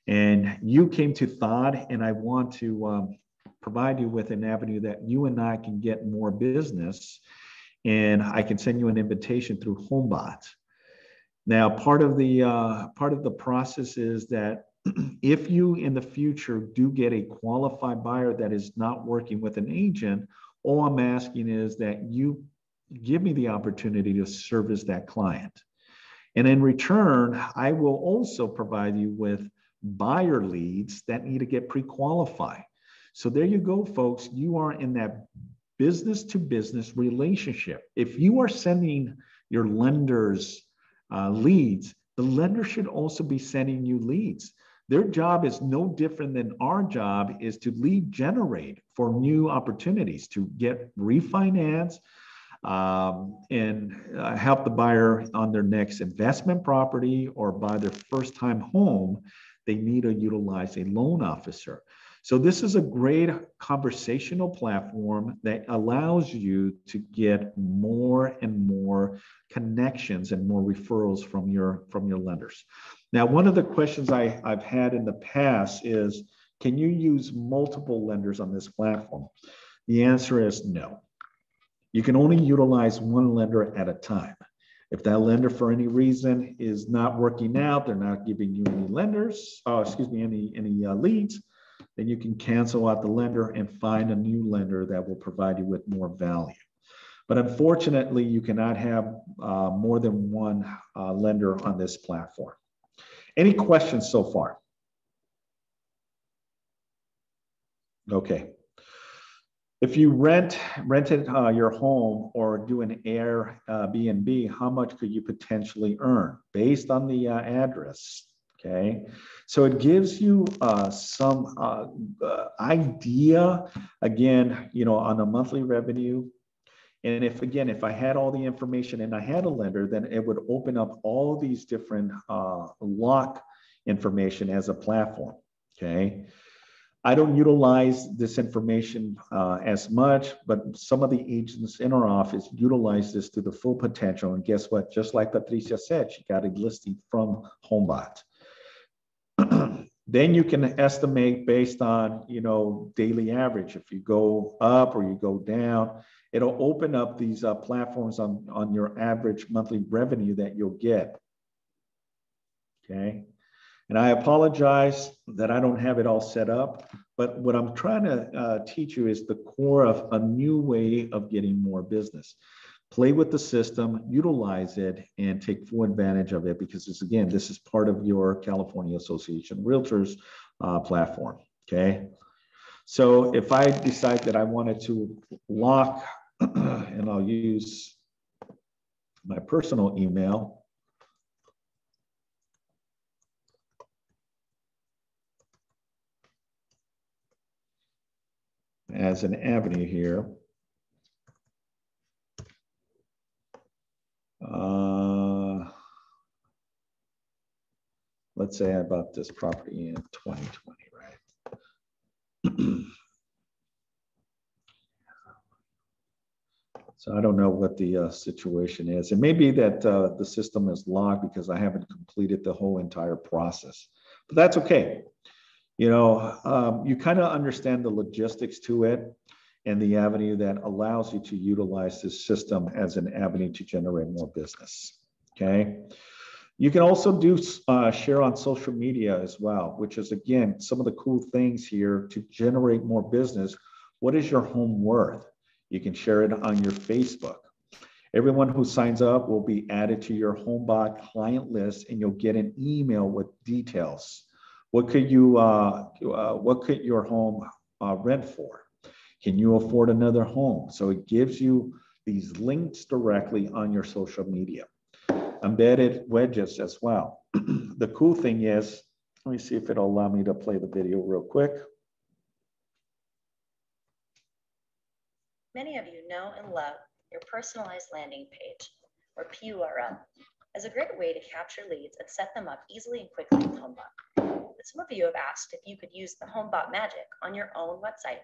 And you came to Thought, and I want to provide you with an avenue that you and I can get more business, and I can send you an invitation through Hombot. Now, part of the process is that if you in the future do get a qualified buyer that is not working with an agent, all I'm asking is that you give me the opportunity to service that client. And in return, I will also provide you with buyer leads that need to get pre-qualified. So there you go, folks. You are in that business to business relationship. If you are sending your lenders leads, the lender should also be sending you leads. Their job is no different than our job is to lead generate for new opportunities to get refinance and help the buyer on their next investment property or buy their first time home. They need to utilize a loan officer. So this is a great conversational platform that allows you to get more and more connections and more referrals from your lenders. Now, one of the questions I've had in the past is, can you use multiple lenders on this platform? The answer is no. You can only utilize one lender at a time. If that lender for any reason is not working out, they're not giving you any leads, then you can cancel out the lender and find a new lender that will provide you with more value. But unfortunately, you cannot have more than one lender on this platform. Any questions so far? Okay. If you rented your home or do an Airbnb, how much could you potentially earn based on the address? Okay, so it gives you some idea, again, on a monthly revenue. And if I had all the information and I had a lender, then it would open up all these different lock information as a platform. Okay. I don't utilize this information as much, but some of the agents in our office utilize this to the full potential. And guess what? Just like Patricia said, she got a listing from Hombot. Then you can estimate based on, daily average. If you go up or you go down, it'll open up these platforms on your average monthly revenue that you'll get. Okay. And I apologize that I don't have it all set up, but what I'm trying to teach you is the core of a new way of getting more business. play with the system, utilize it, and take full advantage of it, because this, again, this is part of your California Association of Realtors platform, okay? So if I decide that I wanted to lock, and I'll use my personal email, as an avenue here. Let's say I bought this property in 2020, right? So I don't know what the situation is. It may be that the system is locked because I haven't completed the whole entire process, but that's okay. You know, you kind of understand the logistics to it and the avenue that allows you to utilize this system as an avenue to generate more business, okay? You can also do share on social media as well, which is, again, some of the cool things here to generate more business. What is your home worth? You can share it on your Facebook. Everyone who signs up will be added to your Homebot client list, and you'll get an email with details. What could your home rent for? Can you afford another home? So it gives you these links directly on your social media. Embedded widgets as well. The cool thing is, let me see if it'll allow me to play the video real quick. Many of you know and love your personalized landing page, or PURL, as a great way to capture leads and set them up easily and quickly with Homebot. But some of you have asked if you could use the Homebot magic on your own website,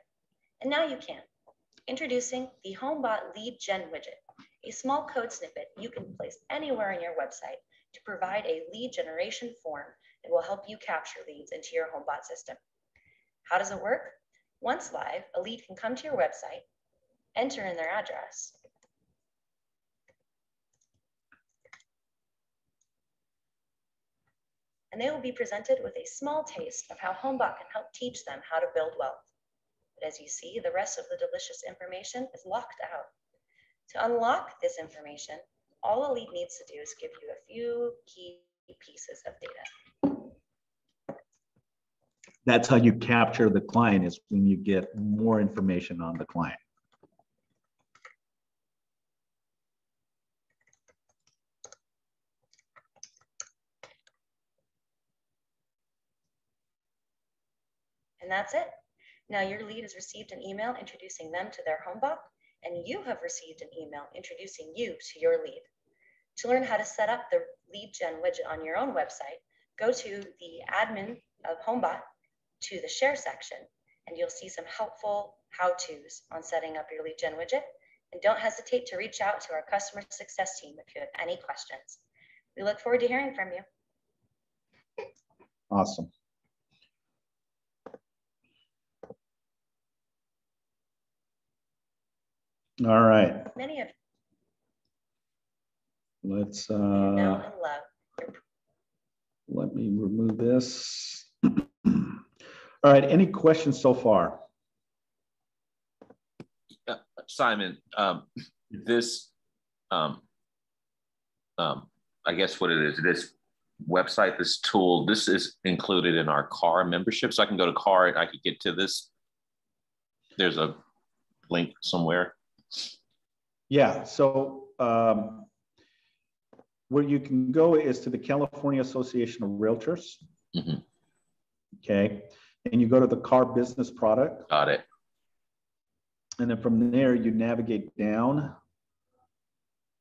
and now you can. Introducing the Homebot Lead Gen widget, a small code snippet you can place anywhere on your website to provide a lead generation form that will help you capture leads into your Homebot system. How does it work? Once live, a lead can come to your website, enter in their address, and they will be presented with a small taste of how Homebot can help teach them how to build wealth. But as you see, the rest of the delicious information is locked out. To unlock this information, all a lead needs to do is give you a few key pieces of data. That's how you capture the client, is when you get more information on the client. And that's it. Now your lead has received an email introducing them to their Homebot, and you have received an email introducing you to your lead. To learn how to set up the lead gen widget on your own website, go to the admin of Homebot to the share section, and you'll see some helpful how-tos on setting up your lead gen widget. And don't hesitate to reach out to our customer success team if you have any questions. We look forward to hearing from you. Awesome. All right. Many of Let's you know and love your... Let me remove this. All right, any questions so far? Simon, this, I guess what it is, this website, this tool, this is included in our car membership. So I can go to car and I could get to this. There's a link somewhere. Yeah, so where you can go is to the California Association of Realtors. Mm-hmm. Okay, and you go to the car business product. Got it. And then from there, you navigate down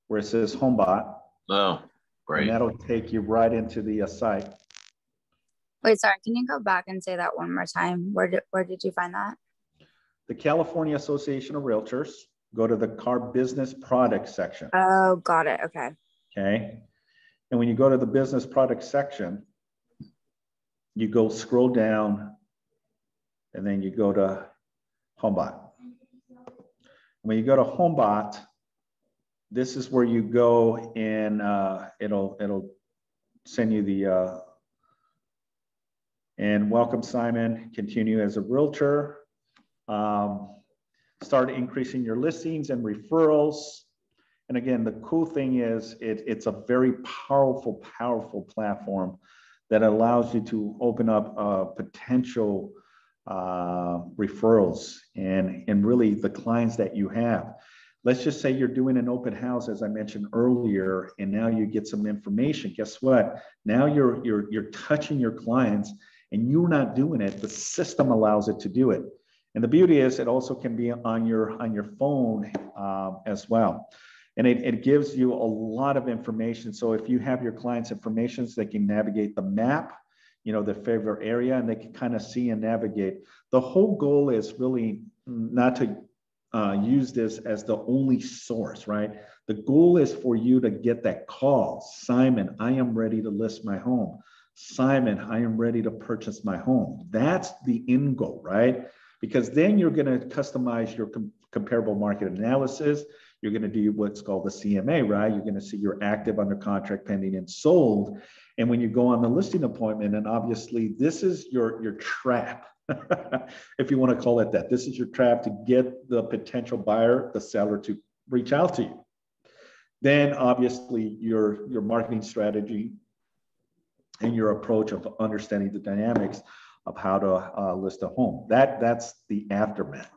where it says Homebot. Oh, great. And that'll take you right into the site. Wait, sorry, can you go back and say that one more time? Where did you find that? The California Association of Realtors. Go to the car business product section. Oh, got it. Okay. Okay. And when you go to the business product section, you go scroll down and then you go to Hombot. When you go to Hombot, this is where you go and it'll send you the and welcome Simon, continue as a realtor. Start increasing your listings and referrals. And again, the cool thing is it's a very powerful platform that allows you to open up potential referrals and really the clients that you have. Let's just say you're doing an open house, as I mentioned earlier, and now you get some information. Guess what? Now you're touching your clients, and you're not doing it. The system allows it to do it. And the beauty is, it also can be on your phone as well. And it gives you a lot of information. So if you have your clients' information, they can navigate the map, their favorite area, and they can kind of see and navigate. The whole goal is really not to use this as the only source, right? The goal is for you to get that call. Simon, I am ready to list my home. Simon, I am ready to purchase my home. That's the end goal, right? Because then you're going to customize your comparable market analysis. You're going to do what's called the CMA, right? You're going to see you're active, under contract, pending, and sold. And when you go on the listing appointment, and obviously this is your trap, if you want to call it that. This is your trap to get the potential buyer, the seller, to reach out to you. Then obviously your marketing strategy and your approach of understanding the dynamics of how to list a home. That's the aftermath.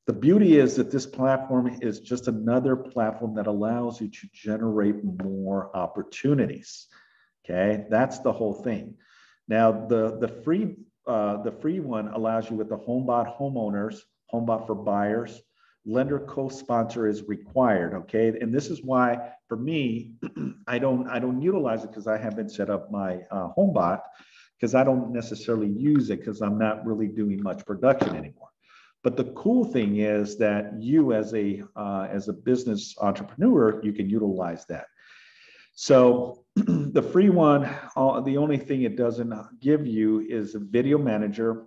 The beauty is that this platform is just another platform that allows you to generate more opportunities. Okay, that's the whole thing. Now, the free one allows you with the Hombot homeowners, Hombot for buyers. Lender co-sponsor is required. Okay, and this is why for me, I don't utilize it because I haven't set up my Hombot, because I don't necessarily use it because I'm not really doing much production anymore. But the cool thing is that you as a business entrepreneur, you can utilize that. So the free one, the only thing it doesn't give you is a video manager,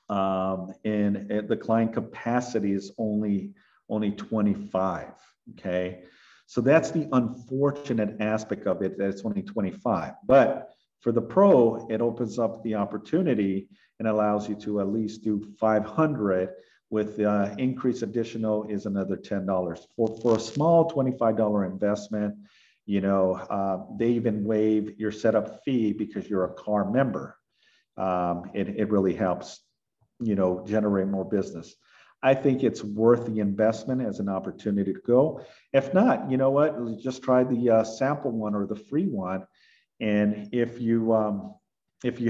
and the client capacity is only 25. Okay, so that's the unfortunate aspect of it, that it's only 25. But for the pro, it opens up the opportunity and allows you to at least do 500 with the increase additional is another $10. For a small $25 investment, they even waive your setup fee because you're a car member. It really helps, generate more business. I think it's worth the investment as an opportunity to go. If not, you know what? Just try the sample one or the free one. And if you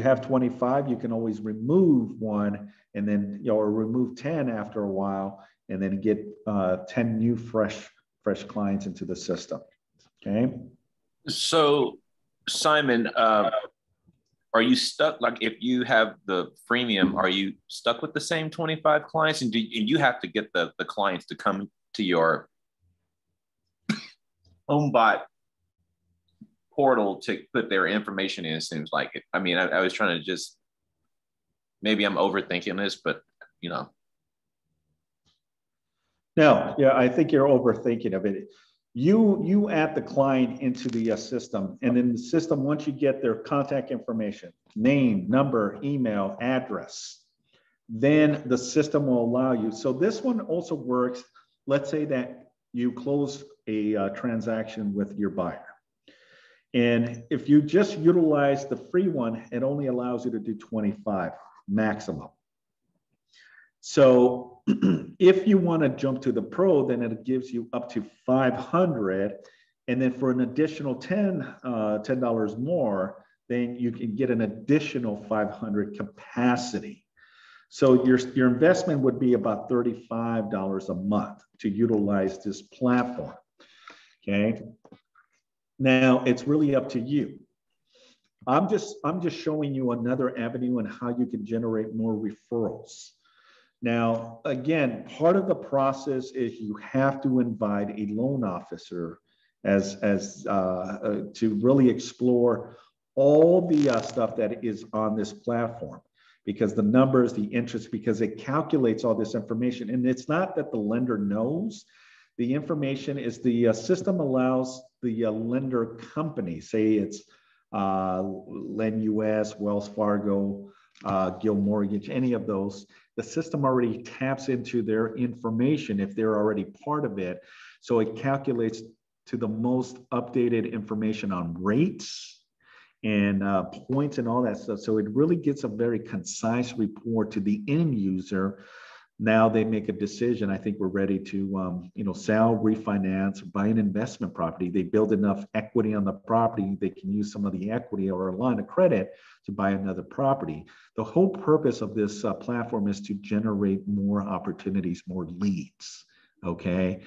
have 25, you can always remove one and then, or remove 10 after a while, and then get 10 new fresh clients into the system. Okay. So, Simon, are you stuck? Like, if you have the freemium, are you stuck with the same 25 clients? And you have to get the clients to come to your Homebot portal to put their information in, it seems like it. I mean, I was trying to just, maybe I'm overthinking this, but No, yeah, I think you're overthinking of it. You add the client into the system, and then the system, once you get their contact information, name, number, email, address, then the system will allow you. So this one also works. Let's say that you close a transaction with your buyer. And if you just utilize the free one, it only allows you to do 25 maximum. So if you want to jump to the pro, then it gives you up to 500. And then for an additional $10 more, then you can get an additional 500 capacity. So your investment would be about $35 a month to utilize this platform. Okay. Now it's really up to you. I'm just showing you another avenue on how you can generate more referrals. Now, again, part of the process is you have to invite a loan officer to really explore all the stuff that is on this platform, because the numbers, the interest, because it calculates all this information. And it's not that the lender knows. The information is the system allows the lender company, say it's LendUS, Wells Fargo, Gill Mortgage, any of those, the system already taps into their information if they're already part of it. So it calculates to the most updated information on rates and points and all that stuff. So it really gets a very concise report to the end user. Now they make a decision. I think we're ready to, sell, refinance, buy an investment property. They build enough equity on the property. They can use some of the equity or a line of credit to buy another property. The whole purpose of this platform is to generate more opportunities, more leads. Okay.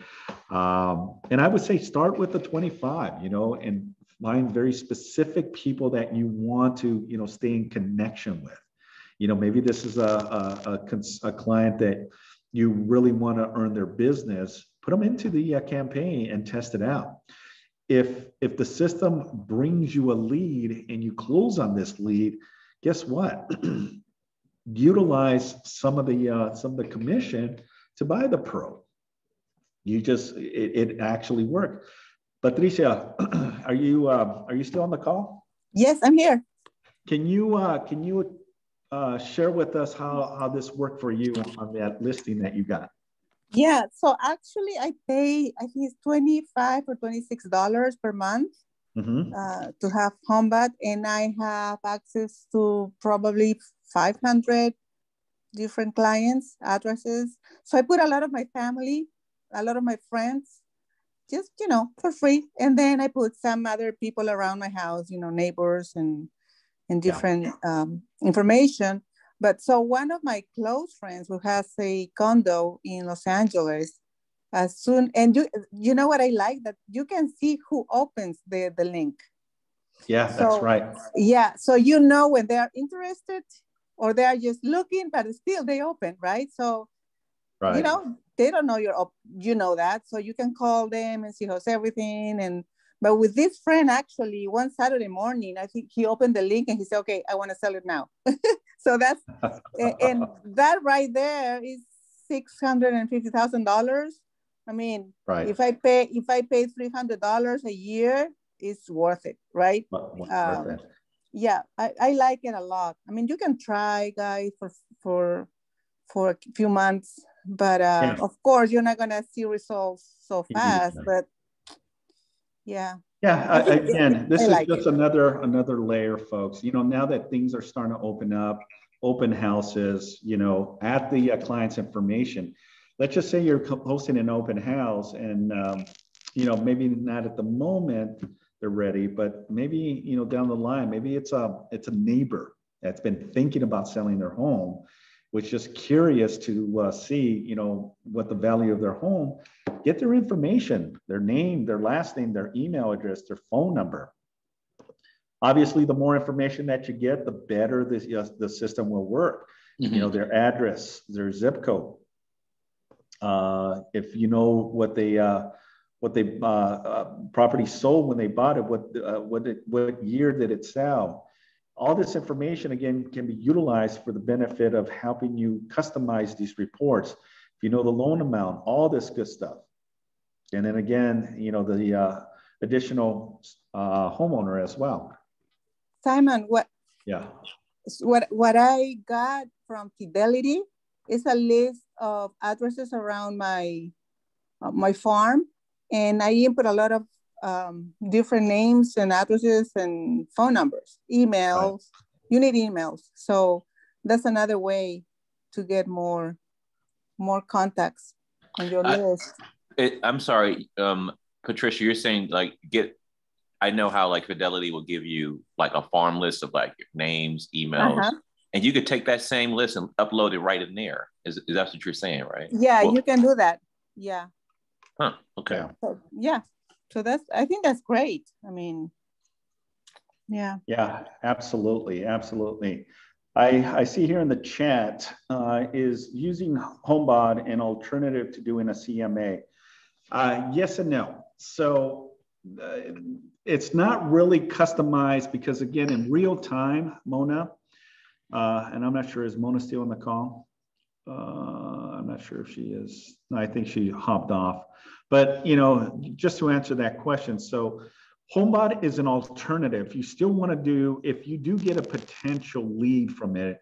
And I would say start with the 25, and find very specific people that you want to, stay in connection with. Maybe this is a client that you really want to earn their business, put them into the campaign and test it out. If the system brings you a lead and you close on this lead, guess what? Utilize some of the commission to buy the pro. It actually worked. Patricia, are you still on the call? Yes, I'm here. Can you share with us how this worked for you on that listing that you got? Yeah, so actually I pay, I think it's $25 or $26 per month to have Hombot, and I have access to probably 500 different clients, addresses. So I put a lot of my family, a lot of my friends, just, for free. And then I put some other people around my house, neighbors and different information. But so one of my close friends who has a condo in Los Angeles, and you know what I like, that you can see who opens the link. Yeah, that's right. Yeah, so when they are interested or they are just looking, but still they open, right? So, right. They don't know you know that. So you can call them and see how's everything. But with this friend, actually, one Saturday morning, I think he opened the link and he said, okay, I want to sell it now. So that's, and that right there is $650,000. I mean, right. if I pay $300 a year, it's worth it, right? Worth it. Yeah, I like it a lot. I mean, you can try, guys, for a few months, but of course, you're not going to see results so fast, but yeah. Yeah, again, this is just another layer, folks. Now that things are starting to open up, open houses, at the client's information. Let's just say you're hosting an open house and, maybe not at the moment they're ready, but maybe, down the line, maybe it's a neighbor that's been thinking about selling their home, was just curious to see, what the value of their home. Get their information, their name, their last name, their email address, their phone number. Obviously, the more information that you get, the better the system will work. Their address, their zip code. If you know what they property sold when they bought it, what year did it sell? All this information, again, can be utilized for the benefit of helping you customize these reports. If you know the loan amount, all this good stuff. And then again, the additional homeowner as well. Simon, what I got from Fidelity is a list of addresses around my farm, and I input a lot of different names and addresses and phone numbers, emails. Right. You need emails, so that's another way to get more contacts on your list. I'm sorry, Patricia, you're saying I know how Fidelity will give you a farm list of your names, emails, and you could take that same list and upload it right in there. Is that what you're saying, right? Yeah, you can do that. Yeah. Huh. Okay. So I think that's great. I mean, yeah. Yeah, absolutely. Absolutely. I see here in the chat, is using Homebot an alternative to doing a CMA? Yes and no. So it's not really customized because, again, in real time, Mona, and I'm not sure, is Mona still on the call? I'm not sure if she is. No, I think she hopped off. But, just to answer that question, so Homebot is an alternative. You still want to do, if you do get a potential lead from it,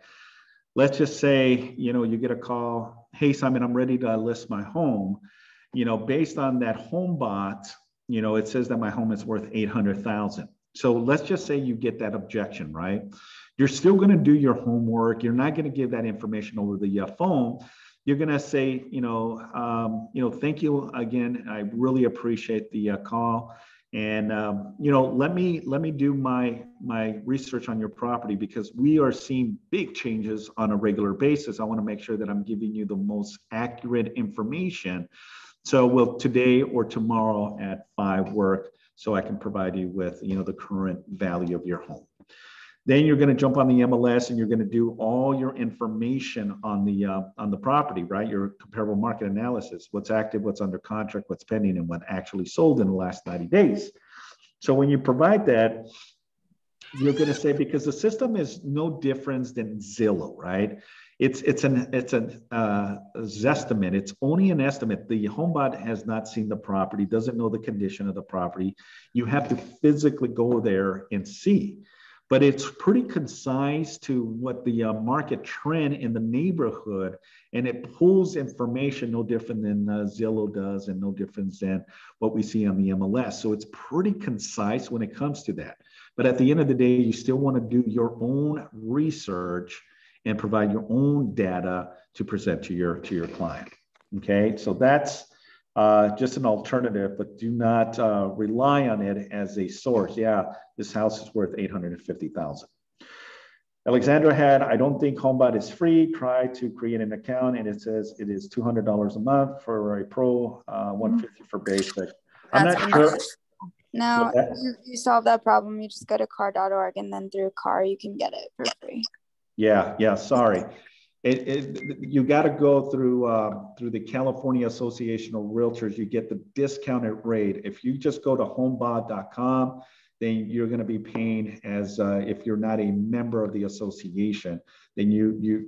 let's just say, you get a call, hey, Simon, I'm ready to list my home. Based on that Homebot, it says that my home is worth $800,000. So let's just say you get that objection, right? You're still going to do your homework. You're not going to give that information over the phone. You're going to say, thank you again. I really appreciate the call. And, let me do my research on your property, because we are seeing big changes on a regular basis. I want to make sure that I'm giving you the most accurate information. So will today or tomorrow at 5 work, so I can provide you with, the current value of your home. Then you're going to jump on the MLS and you're going to do all your information on the property, right? Your comparable market analysis, what's active, what's under contract, what's pending, and what actually sold in the last 90 days. So when you provide that, you're going to say, because the system is no different than Zillow, right? It's an zestimate. It's only an estimate. The Homebot has not seen the property, doesn't know the condition of the property. You have to physically go there and see. But it's pretty concise to what the market trend in the neighborhood, and it pulls information no different than Zillow does, and no different than what we see on the MLS. So it's pretty concise when it comes to that. But at the end of the day, you still want to do your own research and provide your own data to present to your client. Okay, so that's just an alternative, but do not rely on it as a source. Yeah, this house is worth $850,000. Alexandra had, I don't think Homebot is free. Try to create an account, and it says it is $200 a month for a pro, $150 for basic. I'm not sure. No, you solve that problem. You just go to car.org, and then through car, you can get it for free. Yeah, sorry. You got to go through the California Association of Realtors. You get the discounted rate. If you just go to homebot.com, then you're going to be paying as if you're not a member of the association, then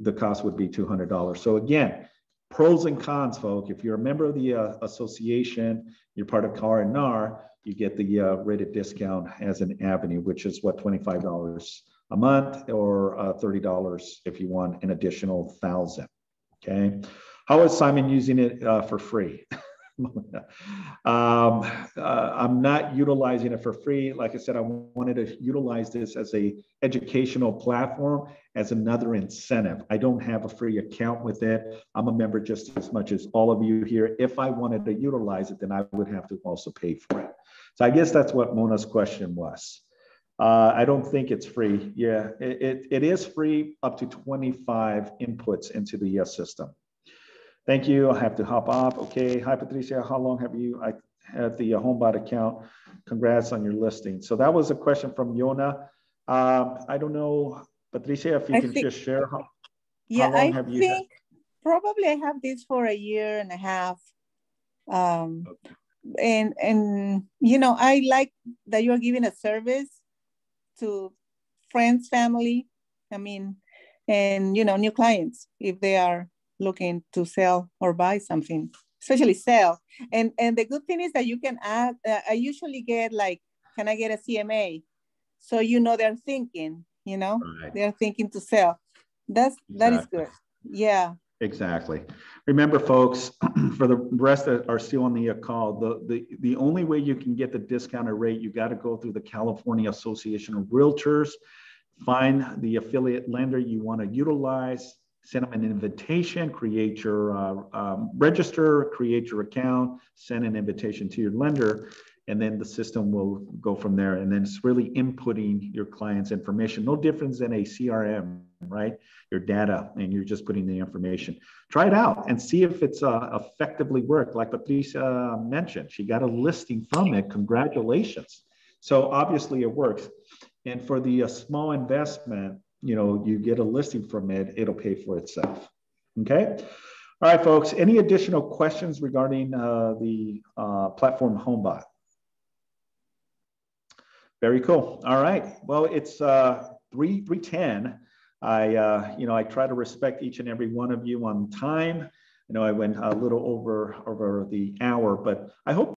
the cost would be $200. So again, pros and cons, folks. If you're a member of the association, you're part of CAR and NAR, you get the rated discount as an avenue, which is what, $25 a month, or $30 if you want an additional 1,000. Okay, how is Simon using it for free? I'm not utilizing it for free. Like I said, I wanted to utilize this as a educational platform, as another incentive. I don't have a free account with it. I'm a member just as much as all of you here. If I wanted to utilize it, then I would have to also pay for it. So I guess that's what Mona's question was. I don't think it's free. Yeah, it is free up to 25 inputs into the system. Thank you. I have to hop off. Okay. Hi, Patricia. How long have you had the Homebot account? Congrats on your listing. So that was a question from Yona. I don't know, Patricia, if you can just share how long have you had? Probably I have this for 1.5 years. Okay. And I like that you are giving a service to friends, family, and new clients, if they are looking to sell or buy something, especially sell. And the good thing is that you can add, I usually get like, can I get a CMA? So, they're thinking, Right. they're thinking to sell. That is good. Yeah. Exactly. Remember, folks, for the rest that are still on the call, the only way you can get the discounted rate, you got to go through the California Association of Realtors, find the affiliate lender you want to utilize, send them an invitation, create your register, create your account, send an invitation to your lender, and then the system will go from there. And then it's really inputting your client's information. No difference than a CRM, right? Your data, and you're just putting the information. Try it out and see if it's effectively worked. Like Patricia mentioned, she got a listing from it. Congratulations. So obviously it works. And for the small investment, you get a listing from it, it'll pay for itself. Okay. All right, folks. Any additional questions regarding the platform Homebot? Very cool. All right. Well, it's 3:10. I try to respect each and every one of you on time. I know I went a little over the hour, but I hope